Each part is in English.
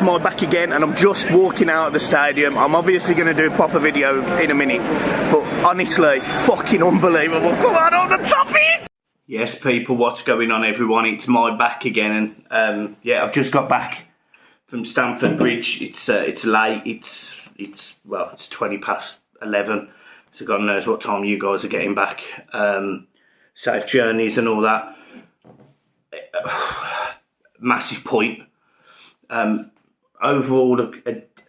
it's my back again, and I'm just walking out of the stadium. I'm obviously going to do a proper video in a minute, but honestly, fucking unbelievable. Come on the toughies! Yes, people, what's going on, everyone? It's my back again, and yeah, I've just got back from Stamford Bridge. It's late. It's 20 past 11, so God knows what time you guys are getting back. Safe journeys and all that. Massive point. Overall,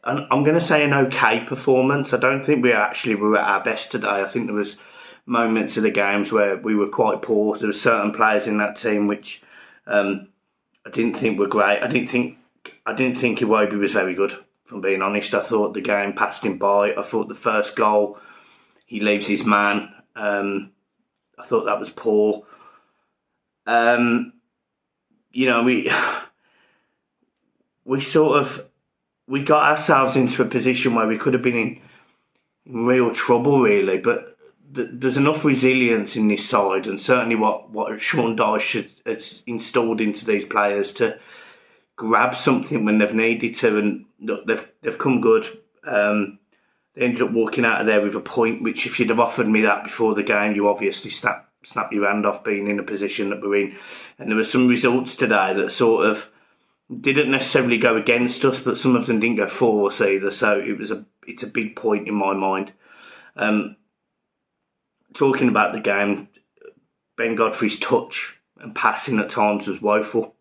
I'm going to say an okay performance. I don't think we were at our best today. I think there was moments of the games where we were quite poor. There were certain players in that team which I didn't think were great. I didn't think Iwobi was very good, if I'm being honest. I thought the game passed him by. I thought the first goal, he leaves his man. I thought that was poor. You know, we got ourselves into a position where we could have been in real trouble, really. But there's enough resilience in this side, and certainly what Sean Dyche has installed into these players to grab something when they've needed to. And look, they've come good. They ended up walking out of there with a point, which if you'd have offered me that before the game, you obviously snap your hand off being in the position that we're in. And there were some results today that sort of didn't necessarily go against us, but some of them didn't go for us either. So it's a big point in my mind. Talking about the game, Ben Godfrey's touch and passing at times was woeful.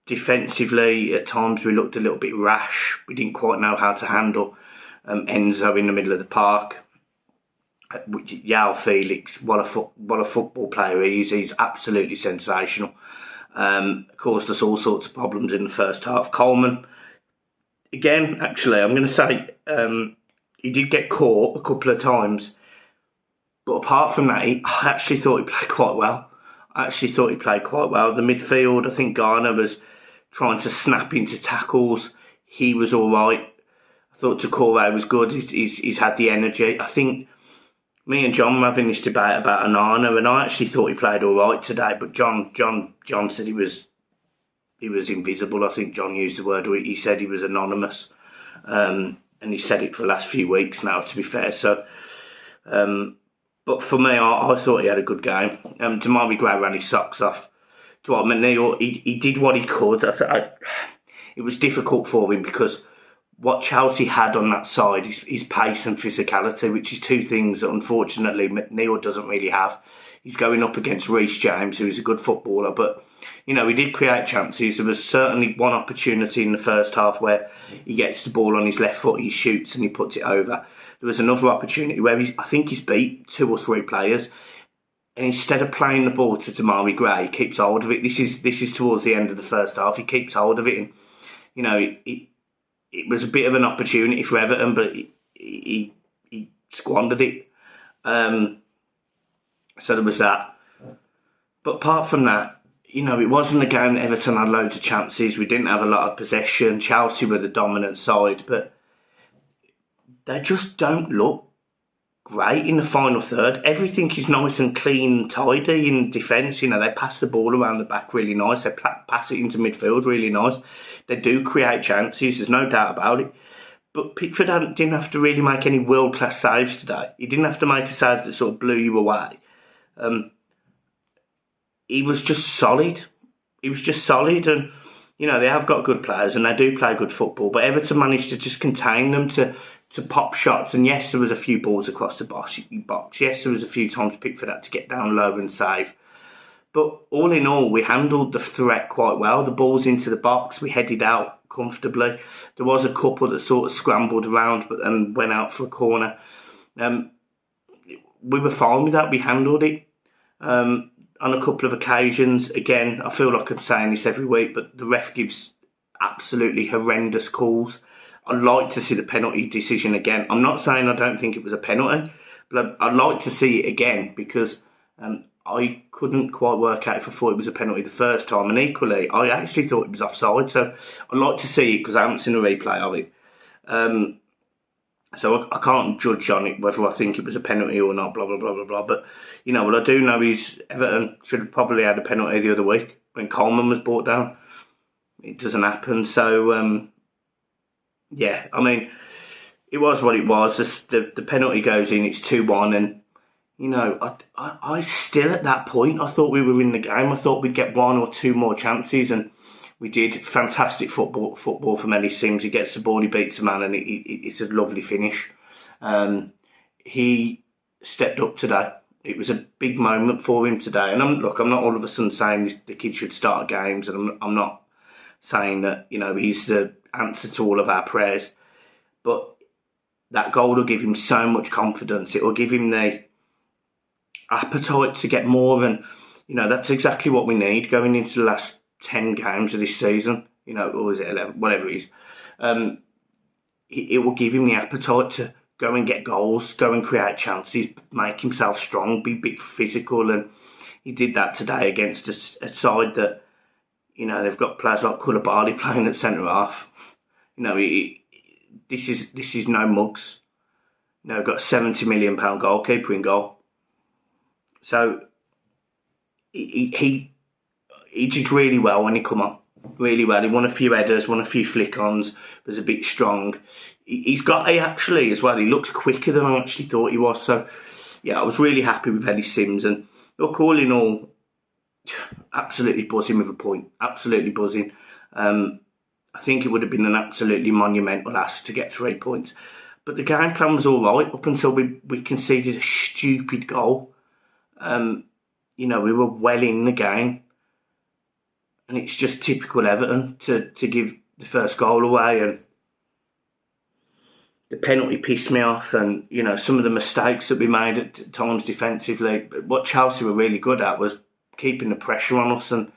Defensively, at times we looked a little bit rash. We didn't quite know how to handle Enzo in the middle of the park. Yao Felix, what a football player he is. He's absolutely sensational. Caused us all sorts of problems in the first half. Coleman, again, actually, I'm going to say he did get caught a couple of times, but apart from that, I actually thought he played quite well. The midfield, I think Garner was trying to snap into tackles. He was all right. I thought Takore was good. He's had the energy. I think me and John were having this debate about Onana, and I actually thought he played all right today. But John said he was invisible. I think John used the word. He said he was anonymous, and he said it for the last few weeks now, to be fair. So, but for me, I thought he had a good game. Damari Gray ran his socks off. Dwight McNeil, he did what he could. It was difficult for him because what Chelsea had on that side is pace and physicality, which is two things that unfortunately McNeil doesn't really have. He's going up against Reece James, who is a good footballer, but you know, he did create chances. There was certainly one opportunity in the first half where he gets the ball on his left foot, he shoots and he puts it over. There was another opportunity where I think he's beat 2 or 3 players, and instead of playing the ball to Damari Gray, he keeps hold of it. This is towards the end of the first half. He keeps hold of it, and you know, it was a bit of an opportunity for Everton, but he squandered it. So there was that. But apart from that, you know, it wasn't a game that Everton had loads of chances. We didn't have a lot of possession. Chelsea were the dominant side, but they just don't look great in the final third. Everything is nice and clean and tidy in defence. You know, they pass the ball around the back really nice. They pass it into midfield really nice. They do create chances, there's no doubt about it. But Pickford didn't have to really make any world-class saves today. He didn't have to make a save that sort of blew you away. He was just solid. And, you know, they have got good players and they do play good football. But Everton managed to just contain them to pop shots. And yes, there was a few balls across the box. Yes, there was a few times Pickford had to get down low and save. But all in all, we handled the threat quite well. The balls into the box, we headed out comfortably. There was a couple that sort of scrambled around and went out for a corner. We were fine with that. We handled it. On a couple of occasions, again, I feel like I'm saying this every week, but the ref gives absolutely horrendous calls. I'd like to see the penalty decision again. I'm not saying I don't think it was a penalty, but I'd like to see it again because I couldn't quite work out if I thought it was a penalty the first time. And equally, I actually thought it was offside. So I'd like to see it because I haven't seen a replay of it. So I can't judge on it whether I think it was a penalty or not, blah, blah, blah, blah, blah. But, you know, what I do know is Everton should have probably had a penalty the other week when Coleman was brought down. It doesn't happen. So, yeah, I mean, it was what it was. The penalty goes in, it's 2-1, and, you know, I still at that point, I thought we were in the game. I thought we'd get 1 or 2 more chances, and we did. Fantastic football from Ellis Simms. He gets the ball, he beats a man, and it's a lovely finish. He stepped up today. It was a big moment for him today. And I'm not all of a sudden saying the kid should start games, and I'm not saying that, you know, he's the answer to all of our prayers. But that goal will give him so much confidence. It will give him the appetite to get more, and, you know, that's exactly what we need going into the last 10 games of this season. You know, or is it 11? Whatever it is. It will give him the appetite to go and get goals, go and create chances, make himself strong, be a bit physical, and he did that today against a side that, you know, they've got players like Koulibaly playing at centre half. You know, this is no mugs. You know, got a £70 million goalkeeper in goal. So he did really well when he come on. Really well. He won a few headers, won a few flick-ons, was a bit strong. He's got actually as well. He looks quicker than I actually thought he was. So, yeah, I was really happy with Ellis Simms. And look, all in all, absolutely buzzing with a point. Absolutely buzzing. I think it would have been an absolutely monumental ask to get 3 points. But the game plan was all right up until we conceded a stupid goal. You know, we were well in the game. And it's just typical Everton to give the first goal away, and the penalty pissed me off, and, you know, some of the mistakes that we made at times defensively. But what Chelsea were really good at was keeping the pressure on us, and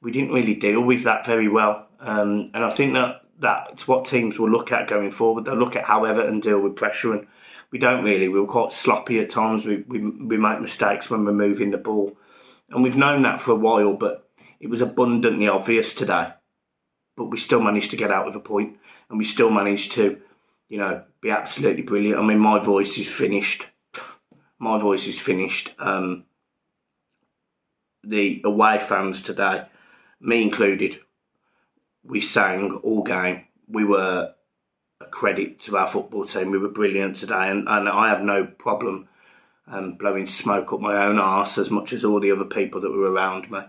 we didn't really deal with that very well. And I think that's what teams will look at going forward. They'll look at how Everton deal with pressure, and we don't really. We were quite sloppy at times. We make mistakes when we're moving the ball, and we've known that for a while, but it was abundantly obvious today. But we still managed to get out with a point, and we still managed to, you know, be absolutely brilliant. I mean, my voice is finished. My voice is finished. The away fans today, me included, we sang all game. We were a credit to our football team. We were brilliant today, and I have no problem blowing smoke up my own arse as much as all the other people that were around me.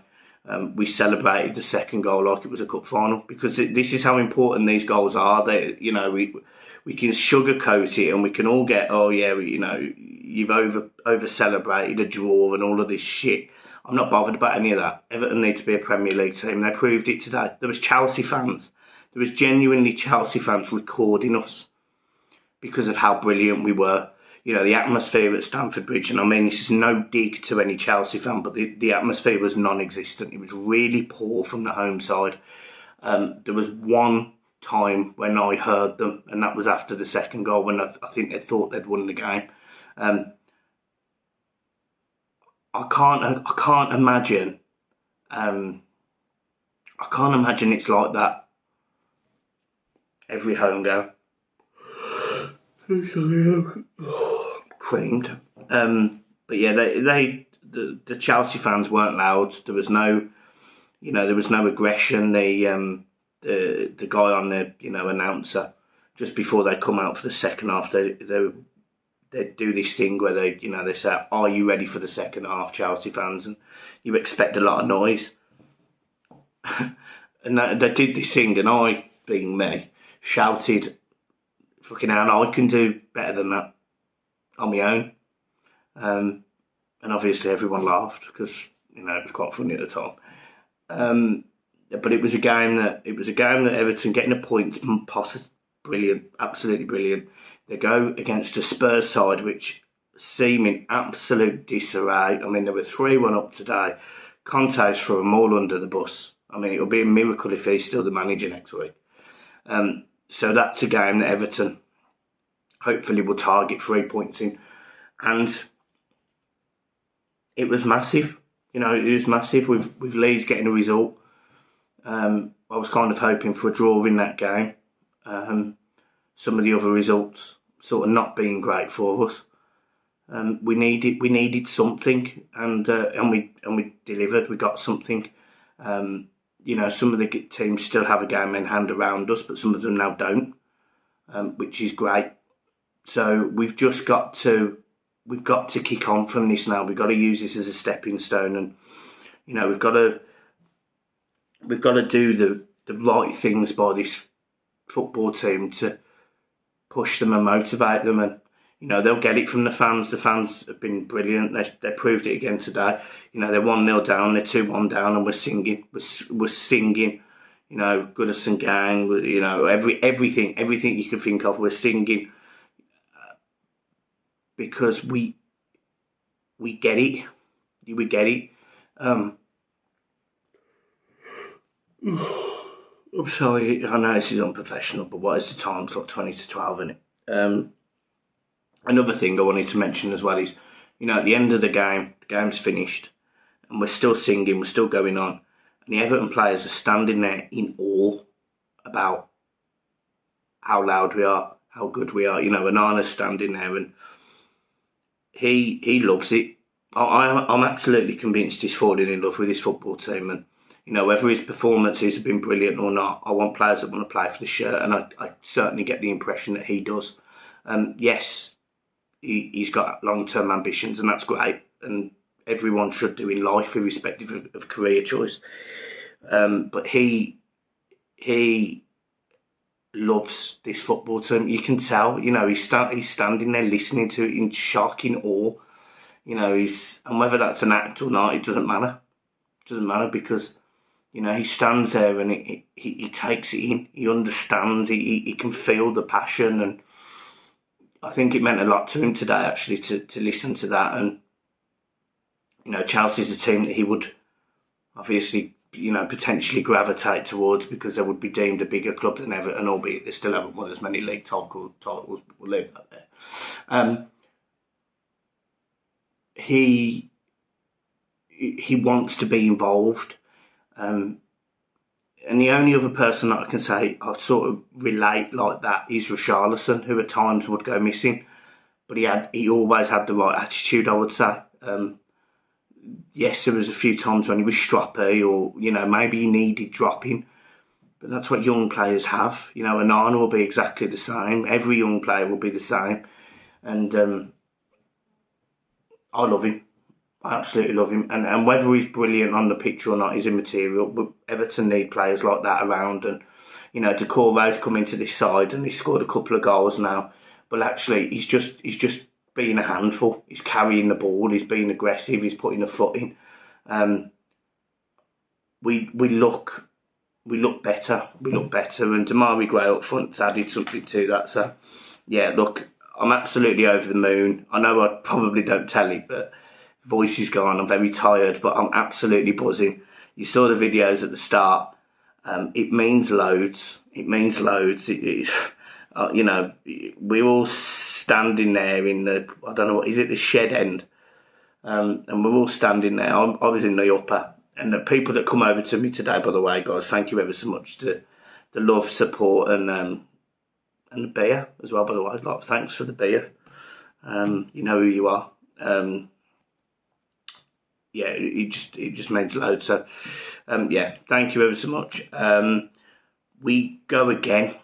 We celebrated the second goal like it was a cup final, because this is how important these goals are. They, you know, we can sugarcoat it, and we can all get, oh yeah, you know, you've over celebrated a draw and all of this shit. I'm not bothered about any of that. Everton need to be a Premier League team. They proved it today. There was Chelsea fans. There was genuinely Chelsea fans recording us because of how brilliant we were. You know, the atmosphere at Stamford Bridge, and I mean, this is no dig to any Chelsea fan, but the atmosphere was non-existent. It was really poor from the home side. There was one time when I heard them, and that was after the second goal, when I think they thought they'd won the game. I can't imagine. I can't imagine it's like that every home game. Creamed. But yeah, the Chelsea fans weren't loud. There was no, you know, there was no aggression. The guy on the, you know, announcer, just before they come out for the second half, they do this thing where they, you know, they say, "Are you ready for the second half, Chelsea fans?" And you expect a lot of noise. And they did this thing, and I, being me, shouted, "Fucking hell, I can do better than that on my own." And obviously everyone laughed because, you know, it was quite funny at the time. But it was a game that Everton getting a point, brilliant, absolutely brilliant. They go against a Spurs side which seem in absolute disarray. I mean, they were 3-1 up today. Conte's threw them all under the bus. I mean, it'll be a miracle if he's still the manager next week. So that's a game that Everton hopefully will target 3 points in. And it was massive. You know, it was massive with Leeds getting a result. I was kind of hoping for a draw in that game. Some of the other results sort of not being great for us. We needed something, and we delivered. We got something. you know, some of the teams still have a game in hand around us, but some of them now don't, which is great. So we've got to kick on from this now. We've got to use this as a stepping stone, and you know, we've got to do the right things by this football team to push them and motivate them. And you know, they'll get it from the fans. The fans have been brilliant. They proved it again today. You know, they're 1-0 down, they're 2-1 down, and we're singing. We're singing. You know, Goodison gang. You know, everything you can think of, we're singing because we get it. We get it. I'm sorry. I know this is unprofessional, but what is the time? It's like 20 to 12, isn't it? Another thing I wanted to mention as well is, you know, at the end of the game's finished, and we're still singing, we're still going on, and the Everton players are standing there in awe about how loud we are, how good we are. You know, Anana's standing there, and he loves it. I'm absolutely convinced he's falling in love with his football team, and you know, whether his performances have been brilliant or not, I want players that want to play for the shirt, and I certainly get the impression that he does. Yes, he's got long-term ambitions, and that's great, and everyone should do in life, irrespective of career choice. But he loves this football team. You can tell, you know, he's standing there listening to it in shock, in awe. You know, and whether that's an act or not, it doesn't matter. It doesn't matter because, you know, he stands there and he takes it in. He understands. He can feel the passion, and I think it meant a lot to him today, actually, to listen to that. And you know, Chelsea's a team that he would obviously, you know, potentially gravitate towards because they would be deemed a bigger club than Everton, albeit they still haven't won as many league titles. We'll leave that there. He wants to be involved. And the only other person that I can say I sort of relate like that is Richarlison, who at times would go missing, but he always had the right attitude, I would say. Yes, there was a few times when he was stroppy, or you know, maybe he needed dropping, but that's what young players have. You know, Anana will be exactly the same. Every young player will be the same, and I love him. I absolutely love him, and whether he's brilliant on the pitch or not is immaterial. But Everton need players like that around, and you know, Decore's come into this side and he's scored a couple of goals now, but actually he's just being a handful. He's carrying the ball, he's being aggressive, he's putting a foot in. We look better, and Damari Gray up front's added something to that. So yeah, look, I'm absolutely over the moon. I know I probably don't tell it, but voice is gone. I'm very tired, but I'm absolutely buzzing. You saw the videos at the start. It means loads. It means loads. You know, we're all standing there in the, I don't know what is it, the shed end, and we're all standing there. I was in the upper, and the people that come over to me today, by the way, guys, thank you ever so much to the love, support, and the beer as well. By the way, like, thanks for the beer. You know who you are. Yeah, it just means loads. So, yeah, thank you ever so much. We go again.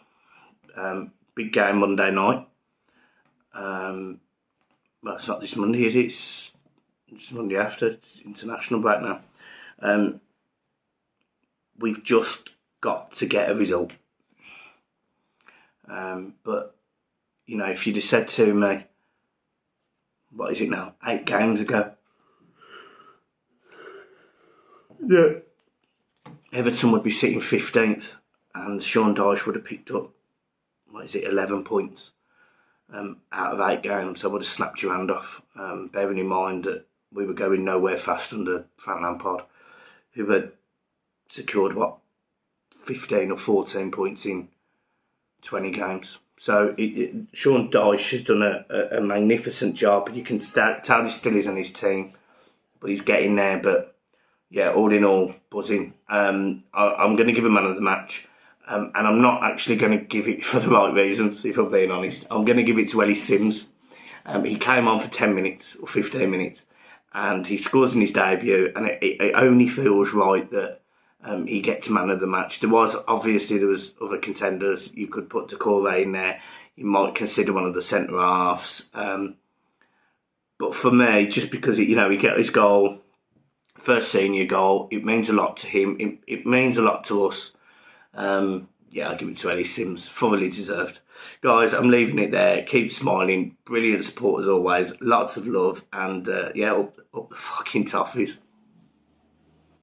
Big game Monday night. Well, it's not this Monday, is it? It's Monday after. It's international break now. We've just got to get a result. But, you know, if you'd have said to me, what is it now, 8 games ago, yeah, Everton would be sitting 15th and Sean Dyche would have picked up, 11 points out of 8 games. I would have snapped your hand off, bearing in mind that we were going nowhere fast under Frank Lampard, who had secured, 15 or 14 points in 20 games. So Sean Dyche has done a magnificent job. You can tell he still is on his team, but he's getting there. But yeah, all in all, buzzing. I'm going to give him man of the match. And I'm not actually going to give it for the right reasons, if I'm being honest. I'm going to give it to Ellis Sims. He came on for 10 minutes or 15 minutes and he scores in his debut, and it only feels right that he gets man of the match. There was other contenders. You could put Decore in there. You might consider one of the centre halves. But for me, just because he got his goal, first senior goal, it means a lot to him. It means a lot to us. Yeah, I'll give it to Ellie Sims. Thoroughly deserved. Guys, I'm leaving it there. Keep smiling. Brilliant support as always. Lots of love. And yeah, up the fucking toffees.